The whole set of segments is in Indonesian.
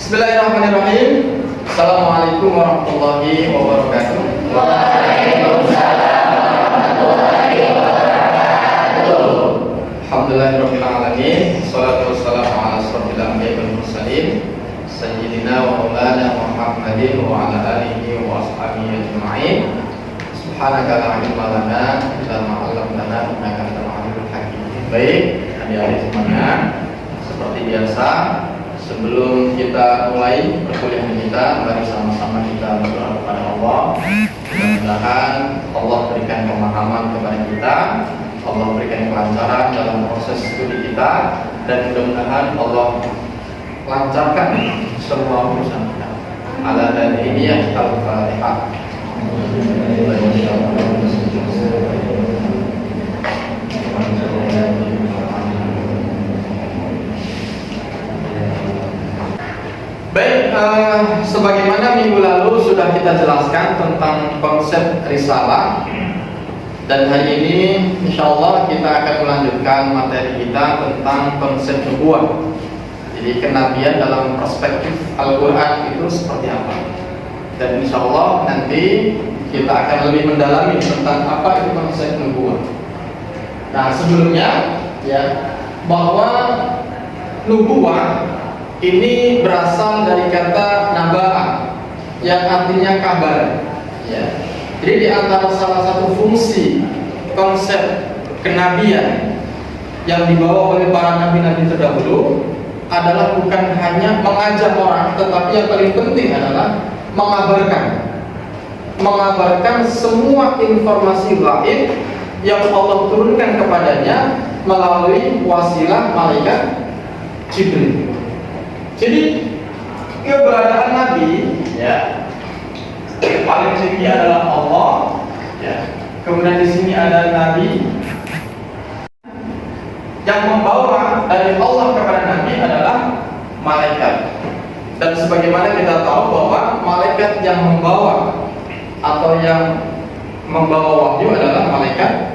Bismillahirrahmanirrahim. Assalamualaikum warahmatullahi wabarakatuh. Waalaikumsalam warahmatullahi wabarakatuh. Alhamdulillahirabbil alamin. Shalatu wassalamu ala asyrofil anbiya'i wal mursalin sayyidina wa maulana Muhammadin wa ala alihi wa ashabihi ajma'in. Subhanaka la ilma lana illa ma 'allamtana innaka antal alimul hakim. Baik, adik-adik semuanya, seperti biasa, sebelum kita mulai perkuliahan kita, mari sama-sama kita berdoa kepada Allah. Mudah-mudahan Allah berikan pemahaman kepada kita, Allah berikan kelancaran dalam proses studi kita, dan mudah-mudahan Allah lancarkan semua urusan kita. Ala hadhihi al-Fatihah. Baik, sebagaimana minggu lalu sudah kita jelaskan tentang konsep risalah, dan hari ini insya Allah kita akan melanjutkan materi kita tentang konsep nubuwah. Jadi kenabian dalam perspektif Al-Quran itu seperti apa, dan insya Allah nanti kita akan lebih mendalami tentang apa itu konsep nubuwah. Nah, sebelumnya ya, bahwa nubuwah ini berasal dari kata naba'ah yang artinya kabar ya. Jadi di antara salah satu fungsi konsep kenabian yang dibawa oleh para nabi-nabi terdahulu adalah bukan hanya mengajak orang, tetapi yang paling penting adalah mengabarkan semua informasi gaib yang Allah turunkan kepadanya melalui wasilah malaikat Jibril. Jadi keberadaan Nabi ya, paling tinggi adalah Allah ya. Kemudian di sini ada Nabi. Yang membawa dari Allah kepada Nabi adalah malaikat. Dan sebagaimana kita tahu bahwa malaikat yang membawa atau yang membawa wahyu adalah malaikat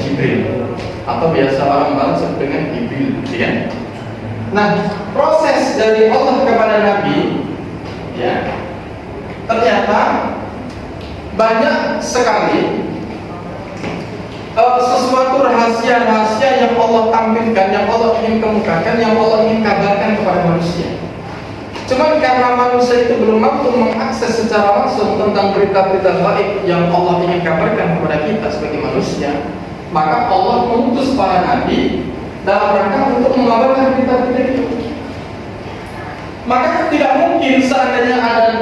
Jibril, atau biasa orang barat sebut dengan Jibril ya. Nah, proses dari Allah kepada Nabi ya, ternyata banyak sekali sesuatu rahasia-rahasia yang Allah tampilkan, yang Allah ingin kemukakan, yang Allah ingin kabarkan kepada manusia. Cuma karena manusia itu belum mampu mengakses secara langsung tentang berita-berita gaib yang Allah ingin kabarkan kepada kita sebagai manusia, maka Allah mengutus para nabi dalam rangka untuk mengabarkan berita-berita itu. Maka tidak mungkin seandainya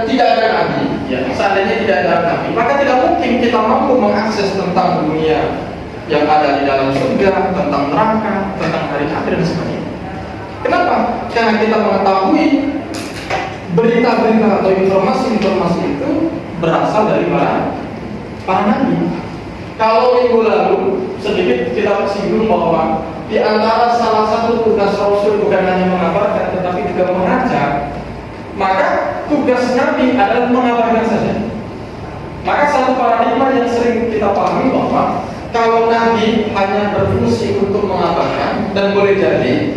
tidak ada nabi, ya, seandainya tidak ada nabi, maka tidak mungkin kita mampu mengakses tentang dunia yang ada di dalam surga, tentang neraka, tentang hari akhir dan sebagainya. Kenapa? Karena kita mengetahui berita-berita atau informasi-informasi itu berasal dari para nabi. Kalau minggu lalu sedikit kita singgung bahwa di antara salah satu tugas Rasul bukan hanya mengabarkan tetapi juga mengajak, maka tugas Nabi adalah mengabarkan saja. Maka satu paradigma yang sering kita pahami bahwa kalau Nabi hanya berfungsi untuk mengabarkan, dan boleh jadi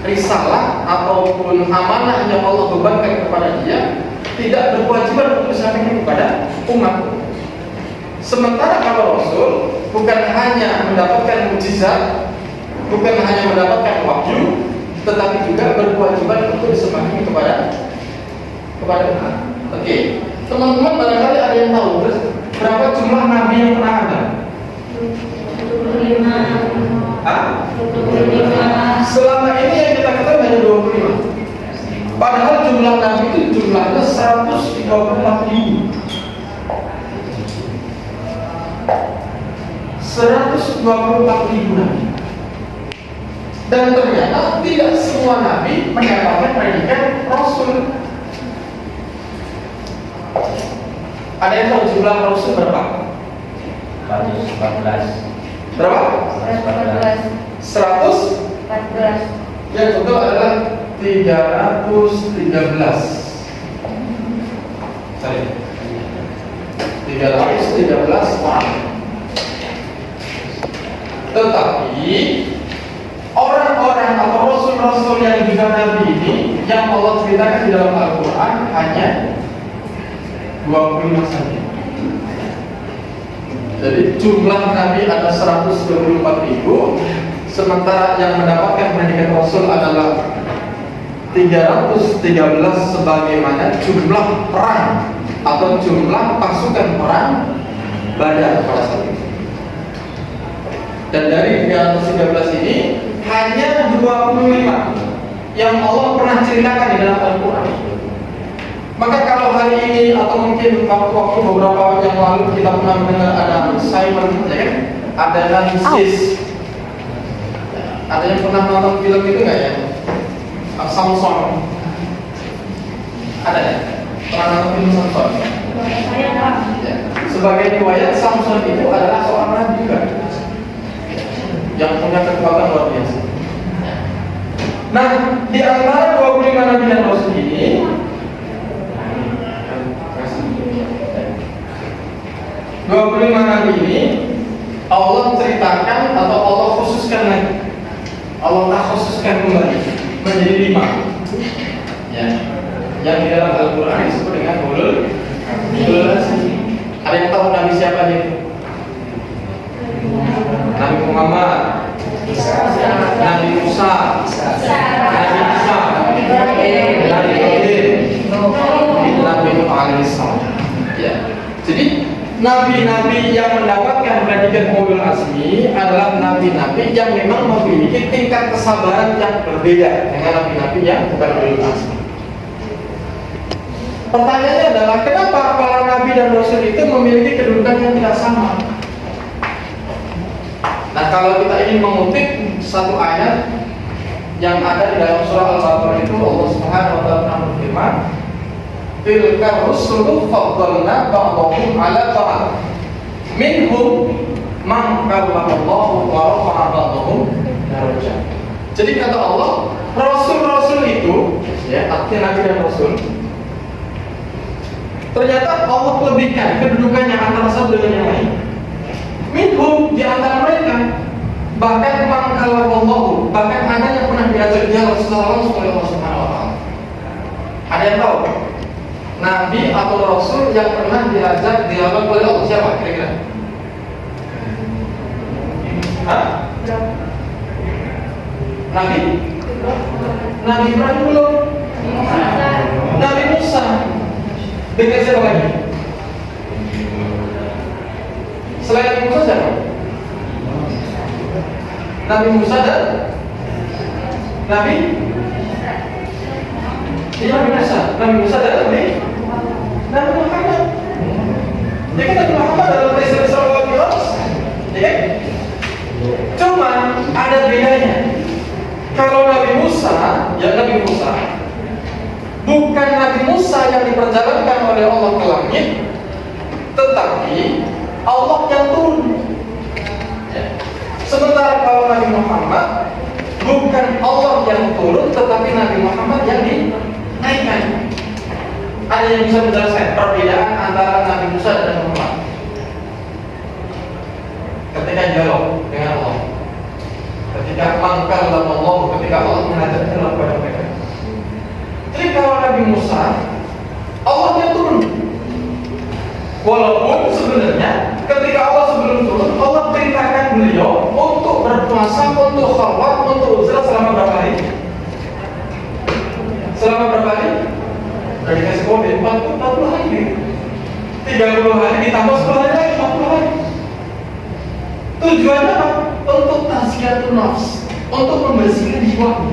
risalah ataupun amanah yang Allah bebankan kepada dia tidak berkewajiban untuk disampaikan kepada umat. Sementara kalau Rasul bukan hanya mendapatkan mukjizat, bukan hanya mendapatkan wahyu, tetapi juga berkewajiban untuk disampaikan kepada umat. Oke, teman-teman barangkali ada yang tahu berapa jumlah nabi yang pernah ada? 25. Hah? 25. Selama ini yang kita ketahui hanya 25. Padahal jumlah nabi itu jumlahnya 124.000. 124.000 nabi. Dan ternyata tidak semua nabi mendapatkan predikat Rasul. Ada yang tahu jumlah Rasul berapa? 114. Berapa? 100? 14. Yang betul adalah 313. Sorry. 313 orang. Tetapi orang-orang atau rasul-rasul yang juga nabi ini yang Allah ceritakan di dalam Al-Quran hanya 25 saja. Jadi jumlah Nabi ada 124.000, sementara yang mendapatkan predikat Rasul adalah 313 sebagaimana jumlah perang atau jumlah pasukan perang Badar pada saat itu. Dan dari 313 ini hanya 25 yang Allah pernah ceritakan di dalam Al-Quran. Maka kalau hari ini atau mungkin waktu beberapa yang lalu kita pernah mendengar ada Simon, ya kan? Ada Ramses. Ada yang pernah nonton film itu nggak ya? Samson. Ada ya? Pernah nonton film Samson? Ya. Sebagai riwayat, Samson itu adalah seorang nabi juga yang punya kekuatan luar biasa. Nah, di antara 25 nabi dan rasul ini, 25 nabi ini Allah ceritakan atau Allah khususkan lagi, Allah khususkan kembali menjadi 5 ya, yang di dalam Al-Quran disebut dengan ulul azmi. Ada yang tahu nabi siapa itu? Nabi Muhammad, Nabi Musa, Nabi Isa, Nabi Ibrahim, Nabi Nuh alaihissalam. Ya. Jadi nabi-nabi yang mendapatkan predikat ulul azmi adalah nabi-nabi yang memang memiliki tingkat kesabaran yang berbeda dengan nabi-nabi yang bukan ulul azmi. Pertanyaannya adalah kenapa para nabi dan rasul itu memiliki kedudukan yang tidak sama? Nah, kalau kita ingin mengutip satu ayat yang ada di dalam surah Al-Baqarah itu, Allah Subhanahu wa taala berfirman, "Tilka rusulu faddalna ba'dahum 'ala ba'd. Minhum man kallamallahu wa rafa'a ba'dahum darajat." Jadi kata Allah, rasul-rasul itu, ya, artinya nabi dan rasul, ternyata Allah lebihkan kedudukannya antara satu dengan yang lain. Minhum, di antara mereka, bahkan man kallamallahu, bahkan ada yang pernah diajak dialog secara langsung oleh Allah Subhanahu wa taala. Ada yang tahu? Nabi atau rasul yang pernah diajak dialog oleh Allah siapa kira-kira? Hah? Nabi? Nabi Ibrahim belum? Nabi Musa. Dengan siapa lagi? Selain Nabi Musa siapa? Nabi Musa dan Nabi Nabi Musa dan Nabi Muhammad. Jadi Nabi Muhammad adalah Rasul sallallahu alaihi wasallam. Ya. Cuma ada bedanya. Kalau Nabi Musa, ya Nabi Musa bukan Nabi Musa yang diperjalankan oleh Allah ke langit, tetapi Allah yang turun. Ya. Sementara kalau Nabi Muhammad bukan Allah yang turun, tetapi Nabi Muhammad yang dinaikkan. Ada yang bisa menjelaskan perbedaan antara Nabi Musa dan Nabi Muhammad ketika dialog dengan Allah, ketika mangkal dalam Allah, ketika Allah mengajarkan kepada mereka. Jadi kalau Nabi Musa, Allah yang turun. Walaupun sebenarnya ketika Allah sebelum turun, Allah perintahkan beliau untuk berpuasa, untuk khalwat, untuk uzlah selama berapa hari? Selama berapa hari? Dari kasih kode 40 hari, 30 hari ditambah 10 hari lagi, 40 hari. Tujuannya apa? Untuk tazkiyatun nafs, untuk membersihkan jiwa.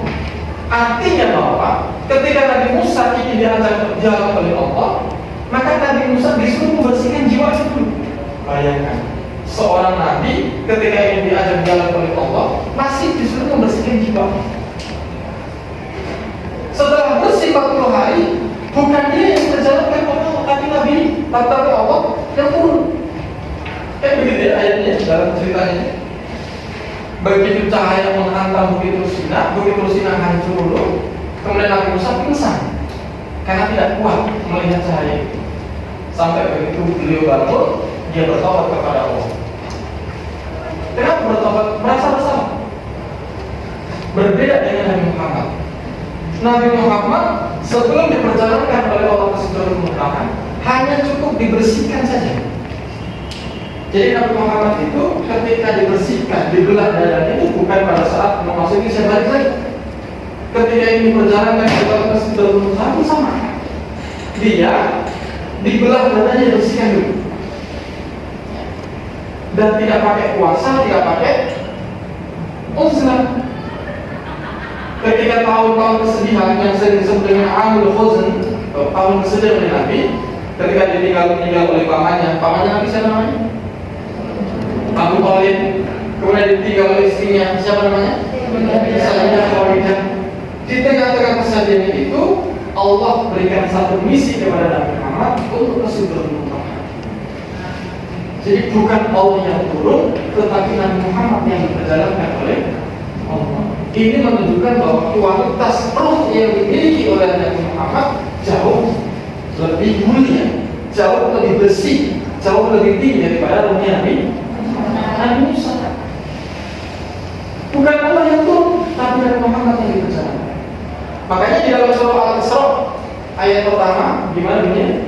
Artinya bahwa ketika Nabi Musa ini diajak dialog oleh Allah, maka Nabi Musa disuruh membersihkan jiwa itu. Bayangkan, seorang nabi ketika ingin diajak dialog oleh Allah masih disuruh membersihkan jiwa. Setelah bersih 40 hari, bukan dia yang berjalankan oleh Allah, tapi Allah yang turun. Begitu ya ayatnya dalam ceritanya. Begitu cahaya menghantam Bukit Rusina hancur dulu. Kemudian Nabi Musa pingsan karena tidak kuat melihat cahaya itu. Sampai begitu beliau bangun, dia bertobat kepada Allah. Kenapa bertobat? Merasa bersalah. Berbeda dengan Nabi Muhammad. Nabi Muhammad sebelum diperjalankan oleh Allah ke Sidratul Muntaha hanya cukup dibersihkan saja. Jadi Nabi Muhammad itu ketika dibersihkan, dibelah dadanya itu bukan pada saat memasuki balik lagi. Ketika ini diperjalankan ke Sidratul Muntaha itu sama. Dia dibelah dadanya, dibersihkan dulu. Dan tidak pakai puasa, tidak pakai uzlah. Ketika tahun-tahun kesedihan yang sering disebut dengan Amul Huzn, tahun kesedihan oleh Nabi, ketika meninggal oleh pamannya Nabi siapa namanya? Abu Thalib. Kemudian ditinggal oleh istrinya siapa namanya? Sayyidah Khadiijah. Di tengah-tengah kesedihan itu, Allah berikan satu misi kepada Nabi Muhammad untuk ke Sidratul Muntaha. Jadi bukan Allah yang turun, tetapi Nabi Muhammad yang diperjalankan oleh Allah. Ini menunjukkan bahwa kualitas roh yang dimiliki oleh Nabi Muhammad jauh lebih mulia, jauh lebih bersih, jauh lebih tinggi daripada rohnya Nabi Musa. Bukan Allah yang turun, tapi Nabi Muhammad yang diperjalankan. Makanya di dalam surah Al-Isra ayat pertama gimana bunyinya?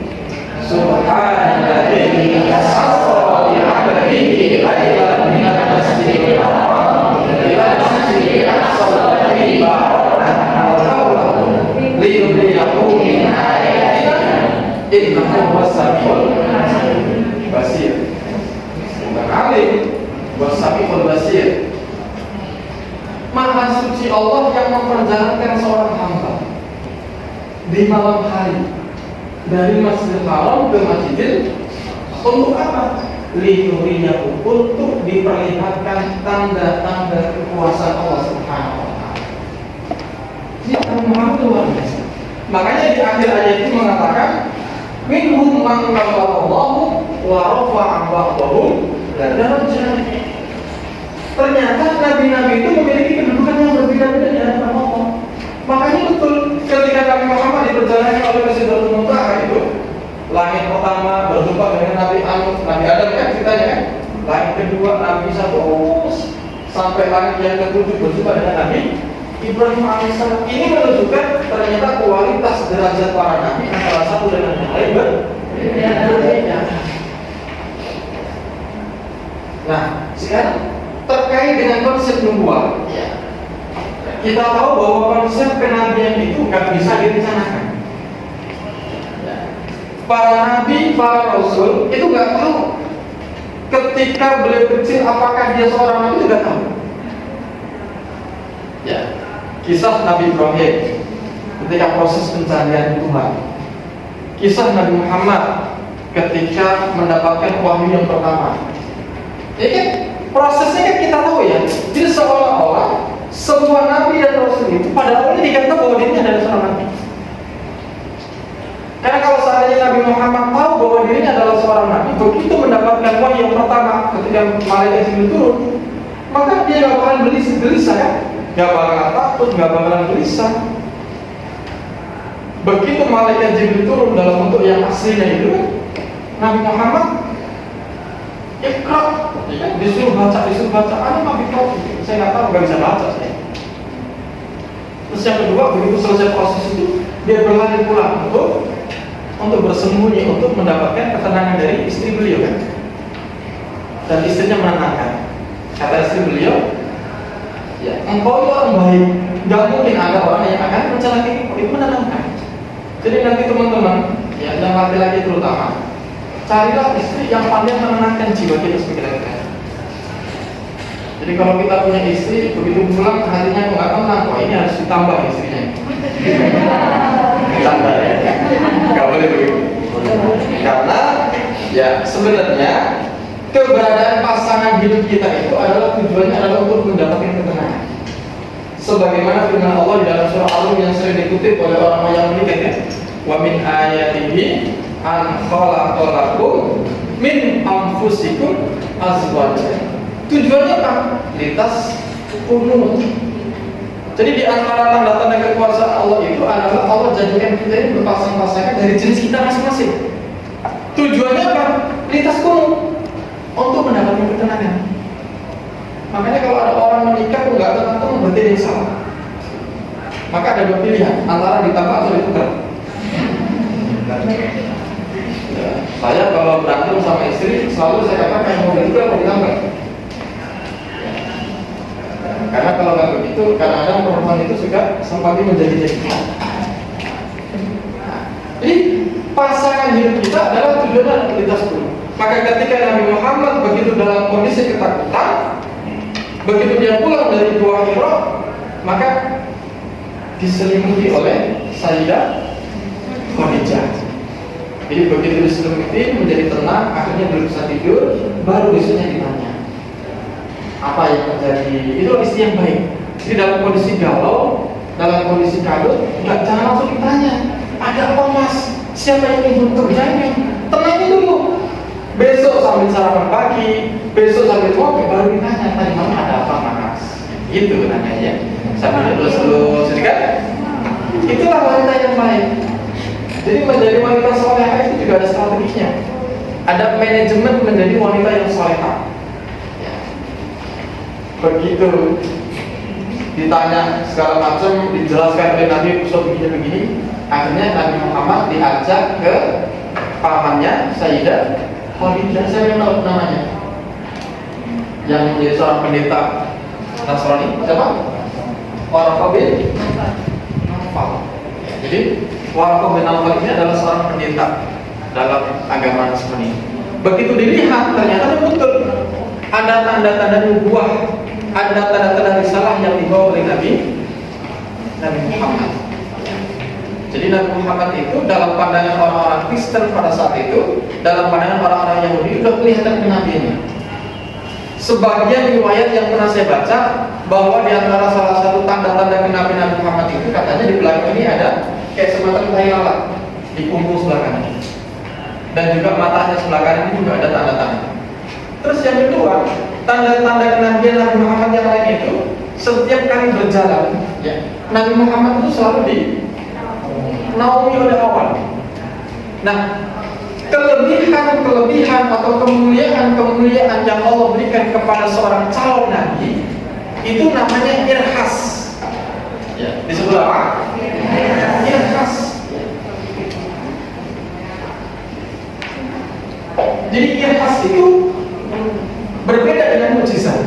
Subhanalladzi asra bi 'abdihi laylan minal masjidil haram ila masjidil aqsa alladzi barakna hawlahu liyuriyahu min ayatina innahu was-sami'ul basir. Bukan alim, was-sami'ul basir. Maha suci Allah yang memperjalankan seorang hamba di malam hari dari Masjidil Haram ke Masjidil untuk apa? Liyuriyahu, untuk diperlihatkan tanda-tanda kekuasaan Allah Subhanahu wa taala. Ini Muhammad luar biasa. Makanya di akhir ayat itu mengatakan minhum man kallamallahu wa rafa'a ba'dahum darajat. Ternyata nabi-nabi itu memiliki kedudukan yang berbeda-beda di hadapan Allah. Makanya betul ketika Nabi Muhammad diperjalankan oleh Sidratul Muntaha itu, langit pertama berjumpa dengan Nabi Adam kan ceritanya kan. Langit kedua Nabi Isa terus sampai langit yang ketujuh berjumpa dengan Nabi Ibrahim alaihissalam. Ini menunjukkan ternyata kualitas derajat para nabi antara satu dengan yang lain berbeda. Nah, sekarang terkait dengan konsep nubuah, kita tahu bahwa konsep kenabian itu nggak bisa direncanakan. Para nabi, para rasul itu nggak tahu ketika beliau kecil apakah dia seorang nabi, itu nggak tahu. Ya, kisah Nabi Ibrahim ketika proses pencarian Tuhan, kisah Nabi Muhammad ketika mendapatkan wahyu yang pertama. Ya kan? Prosesnya kan kita tahu ya. Jadi seolah-olah semua nabi dan rasul itu pada awalnya dikatakan bahwa dirinya adalah seorang nabi. Karena kalau seandainya Nabi Muhammad tahu bahwa dirinya adalah seorang nabi, begitu mendapatkan wahyu yang pertama ketika malaikat Jibril turun, maka dia nggak bakalan gelisah kan? Nggak bakalan takut, nggak bakalan gelisah. Begitu malaikat Jibril turun dalam bentuk yang aslinya itu, Nabi Muhammad Iqra, disuruh baca, ada Nabi Iqra, saya nggak tahu, nggak bisa baca saya. Terus yang kedua, begitu selesai proses itu, dia berlari pulang untuk bersembunyi, untuk mendapatkan ketenangan dari istri beliau kan. Dan istrinya menenangkan. Kata istri beliau, ya, engkau itu orang baik, nggak mungkin ada orang yang akan mencelakai engkau. Itu menenangkan. Jadi nanti teman-teman, ya, yang laki-laki terutama, carilah istri yang pandai menenangkan jiwa kita sebagai laki-laki. Jadi kalau kita punya istri, begitu pulang hatinya nggak tenang, wah ini harus ditambah istrinya. Ditambah ya, nggak boleh begitu. Karena ya sebenarnya keberadaan pasangan hidup kita itu adalah tujuannya adalah untuk mendapatkan ketenangan. Sebagaimana firman Allah di dalam surah Al-Rum yang sering dikutip oleh orang yang menikah ya, wa min ayatihi an khalaqalakum min anfusikum azwajan. Tujuannya apa? Lintas umum. Jadi di antara tanda-tanda kekuasaan Allah itu adalah Allah jadikan kita ini berpasang-pasangan dari jenis kita masing-masing. Tujuannya apa? Lintas umum, untuk mendapatkan ketenangan. Makanya kalau ada orang menikah kok nggak tenang, itu berarti yang salah. maka ada dua pilihan, antara ditambah atau ditukar. Ya, saya kalau berantem sama istri selalu saya katakan mau ditukar atau ditambah. Karena kalau nggak begitu, kadang-kadang perempuan itu juga sempat menjadi-jadikan. Jadi pasangan hidup kita adalah tujuan lintas dulu. Maka ketika Nabi Muhammad begitu dalam kondisi ketakutan, begitu dia pulang dari Gua Hira, maka diselimuti oleh Sayyidah Khadijah. Jadi begitu diselimuti menjadi tenang, akhirnya belum bisa tidur, baru besoknya ditanya apa yang terjadi. Itu istri yang baik. Jadi dalam kondisi galau, dalam kondisi kalut, jangan langsung ditanya, ada apa mas? Siapa yang ingin terjadi? Tenangin dulu. Besok sambil sarapan pagi, besok sambil kopi, baru ditanya tadi malam ada apa mas? Gitu namanya. Sambil dulu sedikit. Itulah wanita yang baik. Jadi menjadi wanita solehah itu juga ada strateginya. Ada manajemen menjadi wanita yang solehah. Begitu ditanya segala macam, dijelaskan oleh Nabi usul begini-begini, akhirnya Nabi Muhammad diajak ke pamannya Sayyidah Khadijah. Saya yang tahu namanya, yang menjadi seorang pendeta Nasrani, siapa? Waraqah bin Nawfal. Jadi Waraqah bin Nawfal ini adalah seorang pendeta dalam agama Nasrani. Begitu dilihat ternyata betul ada tanda-tanda nubuah, ada tanda-tanda risalah yang dibawa oleh Nabi Muhammad. Jadi Nabi Muhammad itu dalam pandangan orang-orang Kristen pada saat itu, dalam pandangan orang-orang Yahudi sudah kelihatan kenabiannya. Sebagian riwayat yang pernah saya baca bahwa di antara salah satu tanda-tanda kenabian Nabi Muhammad itu katanya di belakang ini ada kayak semacam tai lalat di punggung sebelah kanan, dan juga matanya sebelah kanan ini juga ada tanda-tanda. Terus yang kedua, tanda-tanda kenabian Nabi Muhammad yang lain itu setiap kali berjalan, ya, Nabi Muhammad itu selalu dinaungi oleh awan. Nah, kelebihan atau kemuliaan yang Allah berikan kepada seorang calon nabi itu namanya irhas. Ya, disebut apa? Irhas. Jadi irhas itu berbeda dengan mukjizat.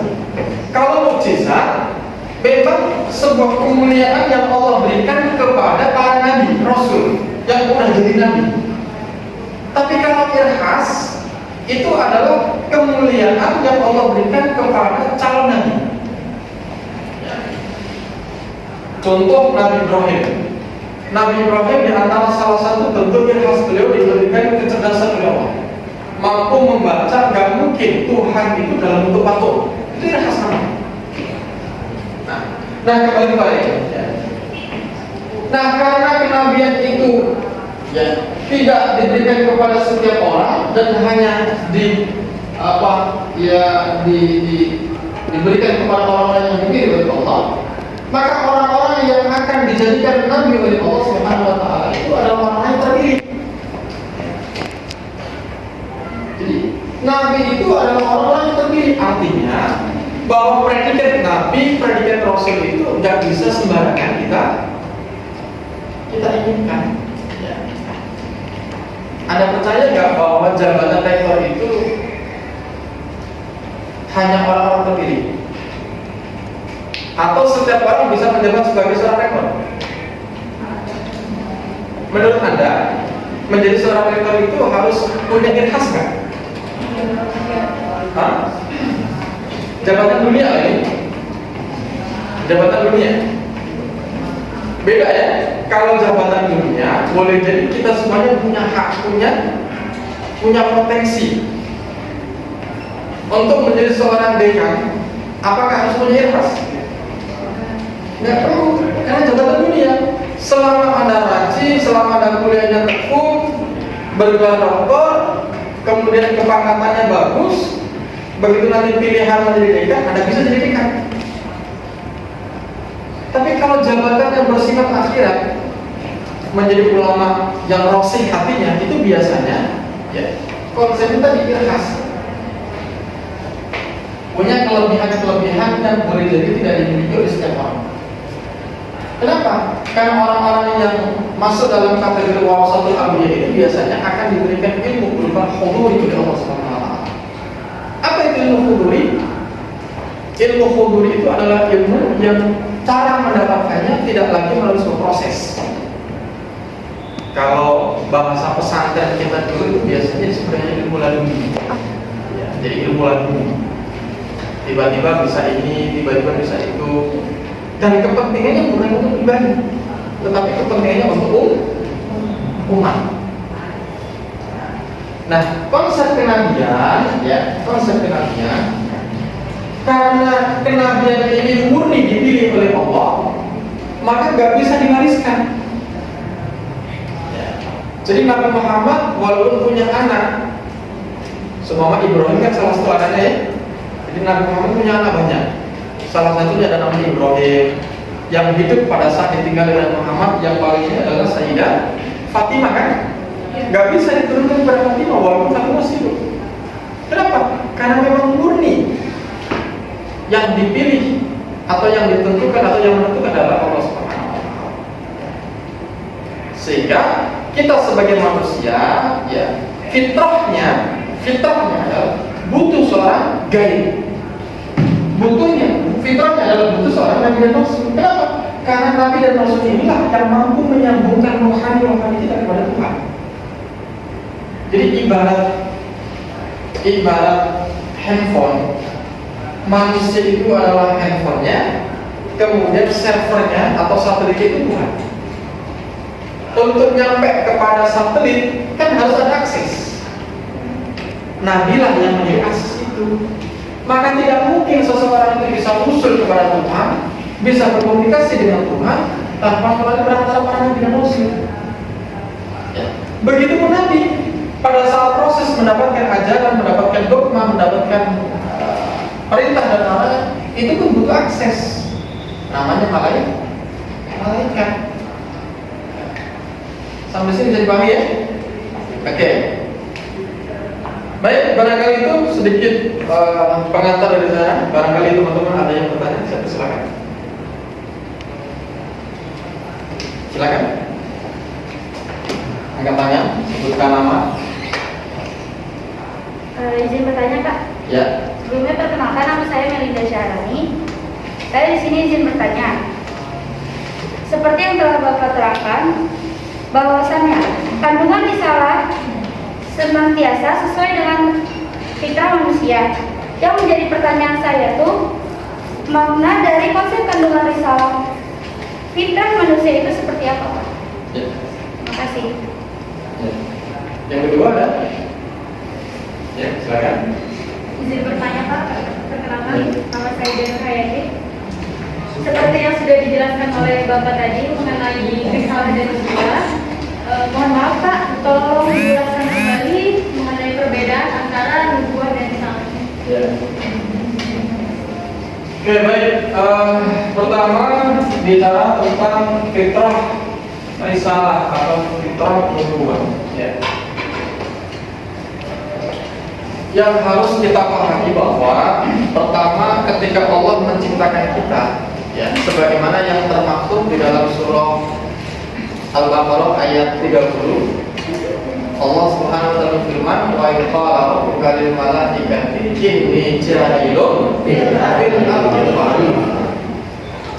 Kalau mukjizat memang sebuah kemuliaan yang Allah berikan kepada para nabi, rasul yang pernah jadi nabi. Tapi kalau irhas itu adalah kemuliaan yang Allah berikan kepada calon nabi. Contoh Nabi Ibrahim. Nabi Ibrahim di antara salah satu bentuk irhas beliau diberikan kecerdasan oleh Allah. Mampu membaca, gak mungkin Tuhan itu dalam bentuk patung. Itu irhas namanya. Nah kembali balik. Nah karena kenabian itu ya tidak diberikan kepada setiap orang dan hanya diberikan kepada orang-orang yang dipilih oleh Allah, maka orang-orang yang akan dijadikan nabi oleh Allah Subhanahu wa taala itu adalah orang-orang yang terpilih. Jadi nabi itu adalah orang-orang yang terpilih, artinya bahwa predikat nabi, predikat rasul itu nggak bisa sembarangan kita inginkan. Anda percaya nggak bahwa jabatan rektor itu hanya orang-orang terpilih? Atau setiap orang bisa menjabat sebagai seorang rektor? Menurut Anda, menjadi seorang rektor itu harus punya irhas nggak? Jabatan dunia ini? Jabatan dunia? Beda ya. Kalau jabatan dunia boleh jadi kita semuanya punya hak, punya potensi untuk menjadi seorang dekan. Apakah harus punya irhas? Nggak perlu, karena jabatan dunia. Selama Anda rajin, selama Anda kuliahnya tekun, bergelar doktor, kemudian kepangkatannya bagus, begitu nanti pilihan menjadi dekan, Anda bisa jadi dekan. Tapi kalau jabatan yang bersifat akhirat, menjadi ulama yang rosih hatinya, itu biasanya ya konsepnya tadi irhas, punya kelebihan-kelebihan yang boleh jadi tidak dimiliki oleh setiap orang. Kenapa? Karena orang-orang yang masuk dalam kategori warasatul anbiya itu biasanya akan diberikan ilmu berupa huduri oleh Allah Subhanahu wa taala. Apa itu ilmu huduri? Ilmu huduri itu adalah ilmu yang cara mendapatkannya tidak lagi melalui sebuah proses. Kalau bahasa pesantren kita dulu itu biasanya sebenarnya ilmu laduni. Ya, jadi ilmu laduni. Tiba-tiba bisa ini, tiba-tiba bisa itu. Dan kepentingannya bukan untuk pribadi, tetapi kepentingannya untuk umat. Nah, konsep kenabian, ya, konsep kenabian, karena kenabian ini murni dipilih oleh Allah, maka nggak bisa diwariskan. Ya. Jadi Nabi Muhammad walaupun punya anak, semua Ibrahim kan salah satu anaknya ya. Jadi Nabi Muhammad punya anak banyak. Salah satunya ada namanya Ibrahim yang hidup pada saat ditinggal dengan Muhammad, yang walinya adalah Sayyidah Fatimah kan? Gak bisa diturunkan kepada Fatimah walaupun Fatimah masih hidup. Kenapa? Karena memang murni yang dipilih atau yang ditentukan atau yang menentukan adalah Allah Subhanahu wa taala. Sehingga kita sebagai manusia, ya, fitrahnya adalah butuh seorang guide. Fitrahnya adalah butuh seorang Nabi dan Rasul. Kenapa? Karena Nabi dan Rasul inilah yang mampu menyambungkan rohani kita kepada Tuhan. Jadi ibarat handphone, manusia itu adalah handphonenya, kemudian servernya atau satelit itu Tuhan. Untuk nyampe kepada satelit kan harus ada akses. Nabi lah yang menjadi akses itu. Maka tidak mungkin seseorang itu bisa usul kepada Tuhan, bisa berkomunikasi dengan Tuhan tanpa melalui perantara para nabi dan rasul. Ya. Begitupun Nabi pada saat proses mendapatkan ajaran, mendapatkan dogma, mendapatkan perintah dan larangan, itu pun butuh akses. Namanya malaikat. Sampai sini bisa dipahami ya? Oke. Baik, barangkali itu sedikit pengantar dari saya. Barangkali teman-teman ada yang bertanya, saya silakan. Silakan. Angkat tangan, sebutkan nama. Izin bertanya, Kak. Ya. Sebelumnya perkenalkan, nama saya Melinda Syahrani. Saya di sini izin bertanya. Seperti yang telah Bapak terangkan, bahwasannya kandungan risalah senantiasa sesuai dengan fitrah manusia. Yang menjadi pertanyaan saya tuh, makna dari konsep kandungan risalah fitrah manusia itu seperti apa, Pak? Ya. Terima kasih. Ya. Yang kedua ada? Ya, silakan. Izin bertanya, Pak. Perkenalkan, Ya. nama saya Dena Hayati. Seperti yang sudah dijelaskan oleh Bapak tadi mengenai risalah dan nubuwah, mohon maaf Pak, tolong jelaskan kembali mengenai perbedaan antara nubuwah dan risalah. Ya. Oke, baik. Pertama bicara tentang fitrah risalah atau fitrah nubuwah. Ya. Yang harus kita pahami bahwa pertama ketika Allah menciptakan kita, ya, sebagaimana yang termaktub di dalam surah Al-Baqarah ayat 30, Allah Subhanahu wa taala berfirman, "Wa qala rabbuka lil malaikati inni ja'ilun fil ardi khalifah."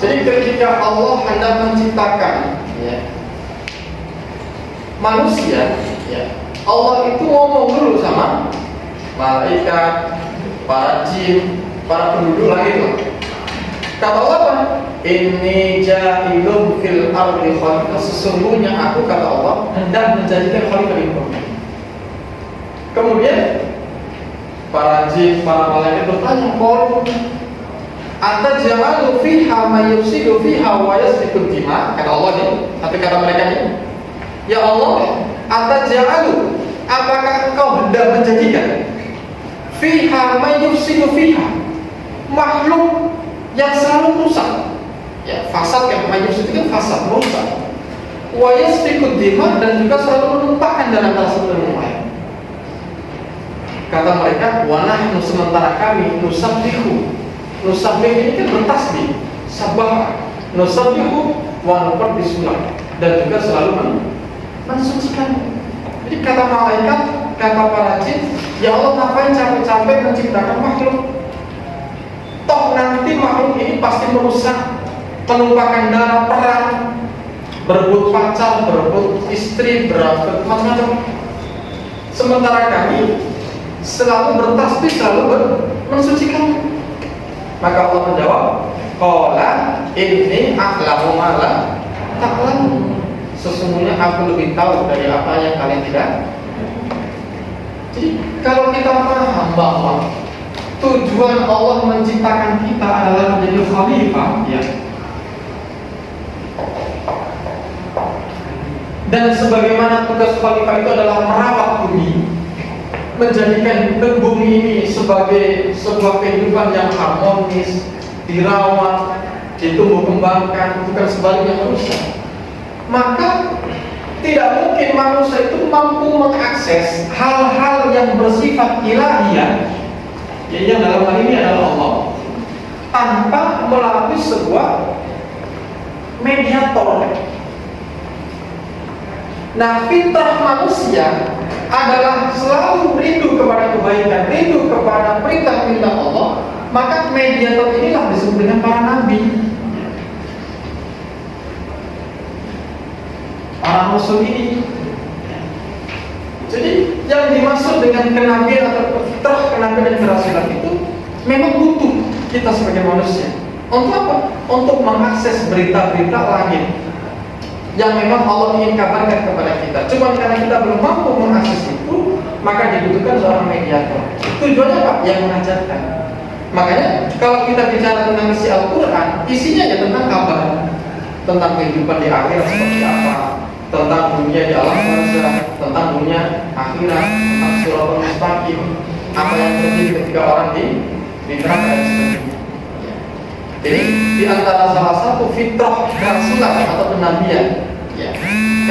Jadi ketika Allah hendak menciptakan, ya, manusia, ya, Allah itu ngomong dulu sama malaikat, para jin, para penduduk langit. Kata Allah apa? Inni ja'ilun fil ardi khalifah. Sesungguhnya aku, kata Allah, hendak menjadikan khalifah di bumi. Kemudian para jin, para malaikat bertanya, "Qalu anta ja'alu fiha ma yufsidu fiha wa yasfiku dima." Kata Allah nih, tapi kata mereka nih, "Ya Allah, anta ja'alu, apakah engkau hendak menjadikan fiha ma yufsidu fiha, makhluk yang selalu rusak, ya, fasad, yang majus itu kan fasad, merusak, wa yasfiku dima, dan juga selalu menumpahkan darah satu dan yang lain." Kata mereka, wa nahnu, sementara kami, nusabbihu ini kan bertasbih, sabah, nusabbihu walaupun disulap, dan juga selalu mensucikan. Jadi kata malaikat, kata para jin, ya Allah ngapain capek-capek menciptakan makhluk? Toh nanti makhluk ini pasti merusak, menumpahkan darah, perang, berebut pacar, berebut istri, berebut macam-macam. Sementara kami selalu bertasbih, selalu mensucikan. Maka Allah menjawab, qala inni a'lamu ma la ta'lamun. Sesungguhnya aku lebih tahu dari apa yang kalian tidak. Jadi kalau kita paham bahwa tujuan Allah menciptakan kita adalah menjadi khalifah, ya, dan sebagaimana tugas khalifah itu adalah merawat bumi, menjadikan bumi ini sebagai sebuah kehidupan yang harmonis, dirawat, ditumbuh kembangkan, bukan sebaliknya manusia. Maka tidak mungkin manusia itu mampu mengakses hal-hal yang bersifat ilahiyah, yang dalam hal ini adalah Allah, tanpa melalui sebuah mediator. Nah, fitrah manusia adalah selalu rindu kepada kebaikan, rindu kepada perintah-perintah Allah. Maka mediator inilah disebut dengan para nabi, para rasul ini. Jadi yang dimaksud dengan kenabian atau fitrah kenabian dan kerasulan itu memang butuh kita sebagai manusia. Untuk apa? Untuk mengakses berita-berita langit yang memang Allah ingin kabarkan kepada kita. Cuma karena kita belum mampu mengakses itu, maka dibutuhkan seorang mediator. Tujuannya apa? Yang mengajarkan. Makanya kalau kita bicara tentang isi Al-Quran, isinya ya tentang kabar, tentang kehidupan di akhirat seperti apa, tentang dunia di alam barzakh, tentang dunia akhirat, tentang Shiratal Mustaqim, apa yang terjadi ketika orang di neraka dan sebagainya. Jadi di antara salah satu fitrah kerasulan atau kenabian, ya,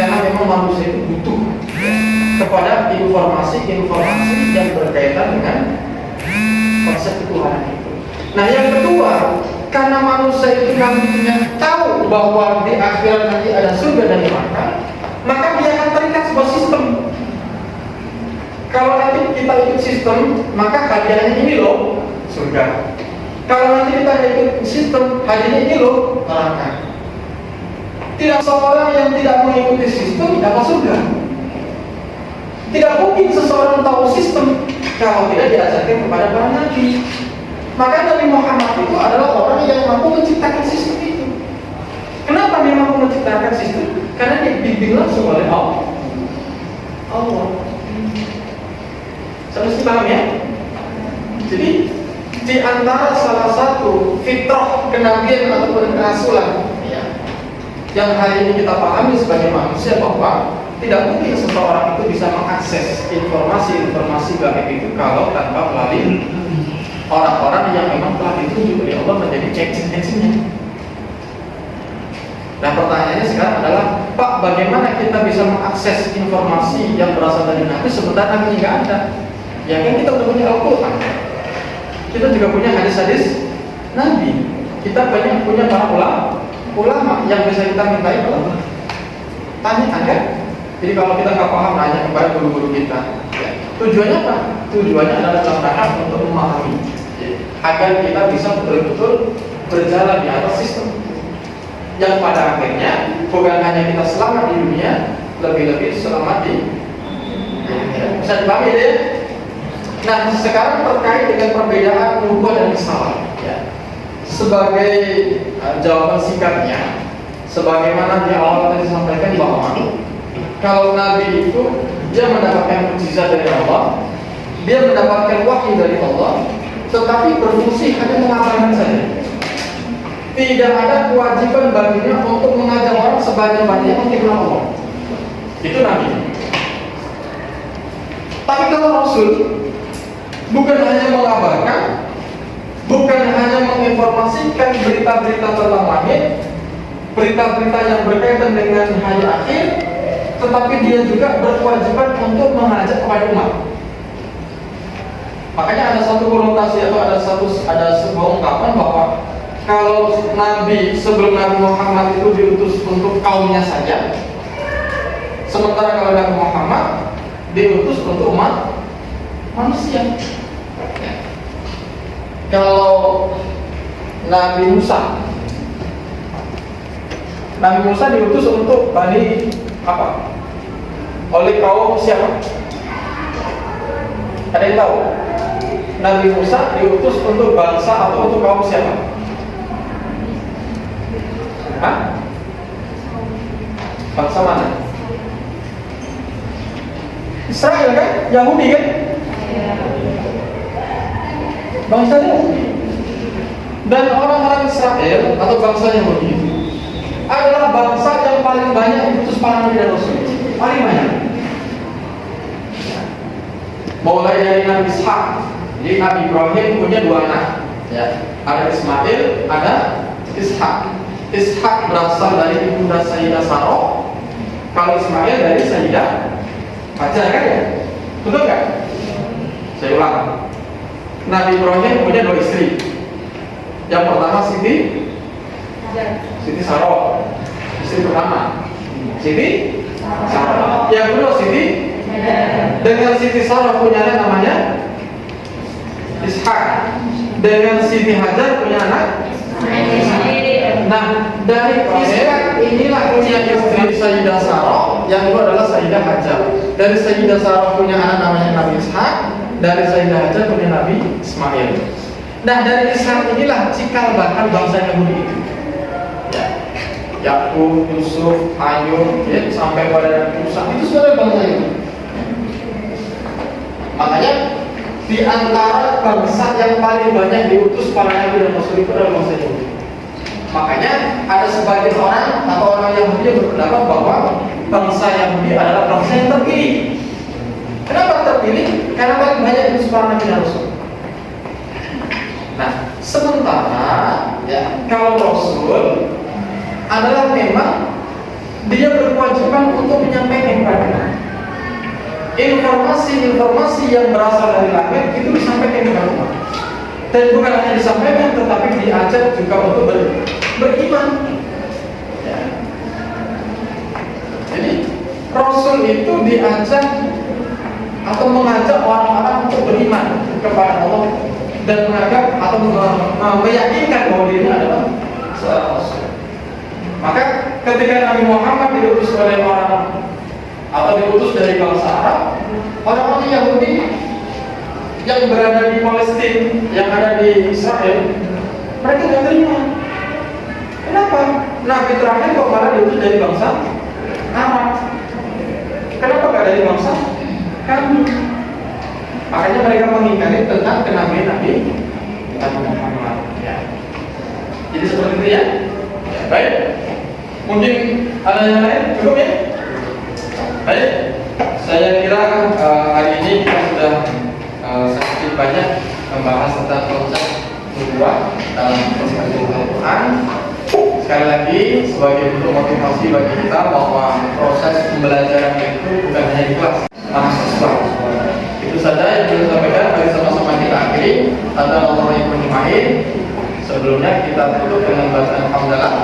karena memang manusia itu butuh, ya, kepada informasi-informasi yang berkaitan dengan konsep ketuhanan itu. Nah, yang kedua, karena manusia itu nantinya tahu bahwa di akhirat nanti ada surga dan neraka, maka dia akan terikat sebuah sistem. Kalau nanti kita ikut sistem, maka hadiahnya ini loh, surga. Kalau nanti kita ikut sistem, hadiahnya ini loh, neraka. Tidak seorang yang tidak mengikuti sistem dapat surga. Tidak mungkin seseorang tahu sistem kalau tidak diajarkan kepada para nabi. Maka Nabi Muhammad itu adalah orang yang mampu menciptakan sistem itu. Kenapa dia mampu menciptakan sistem? Karena dibimbing langsung oleh Allah. Sampai paham ya? Jadi di antara salah satu fitrah kenabian ataupun kerasulan, ya, yang hari ini kita pahami sebagai manusia, bahwa tidak mungkin seseorang itu bisa mengakses informasi-informasi gaib itu kalau tanpa melalui orang-orang yang memang telah ditunjuk oleh Allah menjadi agent-agentnya. Nah, pertanyaannya sekarang adalah, Pak, bagaimana kita bisa mengakses informasi yang berasal dari Nabi sementara Nabi nggak ada? Ya kan kita udah punya Al-Quran, kita juga punya hadis-hadis Nabi, kita banyak punya para ulama yang bisa kita mintai kalau tanya kan? Jadi kalau kita nggak paham, nanya kepada guru-guru kita. Ya. Tujuannya apa? Tujuannya adalah dalam rangka untuk memahami, ya, agar kita bisa betul-betul berjalan di atas sistem yang pada akhirnya bukan hanya kita selamat di dunia, lebih-lebih selamat di akhirat. Bisa dipahami ya? Nah, sekarang terkait dengan perbedaan nubuwah dan risalah, ya. Sebagai jawaban singkatnya, sebagaimana di awal tadi disampaikan bahwa kalau Nabi itu dia mendapatkan mukjizat dari Allah, dia mendapatkan wahyu dari Allah, tetapi berfungsi hanya mengabarkan saja. Tidak ada kewajiban baginya untuk mengajak orang sebanyak-banyaknya mengenal Allah. Itu Nabi. Tapi kalau Rasul, bukan hanya mengabarkan, bukan hanya menginformasikan berita-berita tentang langit, berita-berita yang berkaitan dengan hari akhir, tetapi dia juga berkewajiban untuk mengajak kepada umat. Makanya ada satu konotasi atau ada sebuah ungkapan bahwa kalau Nabi sebelum Nabi Muhammad itu diutus untuk kaumnya saja, sementara kalau Nabi Muhammad diutus untuk umat manusia. Kalau Nabi Musa diutus untuk Bani apa? Oleh kaum siapa? Ada yang tahu? Nabi Musa diutus untuk bangsa atau untuk kaum siapa? Hah? Bangsa mana? Israel kan? Yahudi kan? Bangsa Yahudi. Dan orang-orang Israel atau bangsa Yahudi adalah bangsa yang paling banyak diutus para nabi dan rasul. Paling banyak. Mulai dari Nabi Ishak. Jadi Nabi Ibrahim punya dua anak. Ya. Ada Ismail, ada Ishak. Ishak berasal dari ibunda Sayyidah Sarah. Kalau Ismail dari Sayyidah Hajar kan ya? Betul nggak? Saya ulang. Nabi Ibrahim punya dua istri. Yang pertama Siti Sarah, istri pertama. Siti Sarah. Yang kedua Siti. Dengan Siti Sarah punya anak namanya Ishak. Dengan Siti Hajar punya anak. Nah, dari Ishak inilah punya istri Sayyidah Sarah, yang kedua adalah Sayyidah Hajar. Dari Sayyidah Sarah punya anak namanya Nabi Ishak, dari Sayyidah Hajar punya Nabi Ismail. Nah, dari Ishak inilah cikal bakal bangsa Yahudi itu. Ya. Yakub, Yusuf, Ayub, ya, sampai pada Nabi Musa, itu sebenarnya bangsa Yahudi. Makanya di antara bangsa yang paling banyak diutus para nabi dan rasul itu adalah bangsa Yahudi. Makanya ada sebagian orang atau orang Yahudi yang berpendapat bahwa bangsa Yahudi adalah bangsa yang terpilih. Kenapa terpilih? Karena paling banyak diutus para nabi dan rasul. Nah, sementara ya kalau rasul adalah memang dia berkewajiban untuk menyampaikan kepada informasi yang berasal dari langit itu disampaikan kepada umat. Dan bukan hanya disampaikan, tetapi diajak juga untuk beriman. Ya. Jadi Rasul itu diajak atau mengajak orang-orang untuk beriman kepada Allah dan mengajak atau meyakinkan bahwa dirinya adalah seorang Rasul. Maka ketika Nabi Muhammad diutus oleh orang atau diutus dari bangsa Arab, orang-orang Yahudi yang berada di Palestina, yang ada di Israel, mereka nggak terima. Kenapa? Nabi terakhir kok malah diutus dari bangsa Arab? Kenapa nggak dari bangsa kami? Makanya mereka mengingkari tentang kenabian Nabi Muhammad. Ya. Jadi seperti itu ya. Baik. Mungkin ada yang lain? Cukup ya? Baik. Saya kira hari ini kita sudah sedikit banyak membahas tentang konsep nubuwah dalam perspektif Al-Quran. Sekali lagi sebagai bentuk motivasi bagi kita bahwa proses pembelajaran itu bukan hanya di kelas, mahasiswa. Itu saja yang bisa sampaikan. Mari sama-sama kita akhiri. Assalamualaikum warahmatullahi wabarakatuh. Sebelumnya kita tutup dengan bacaan hamdalah.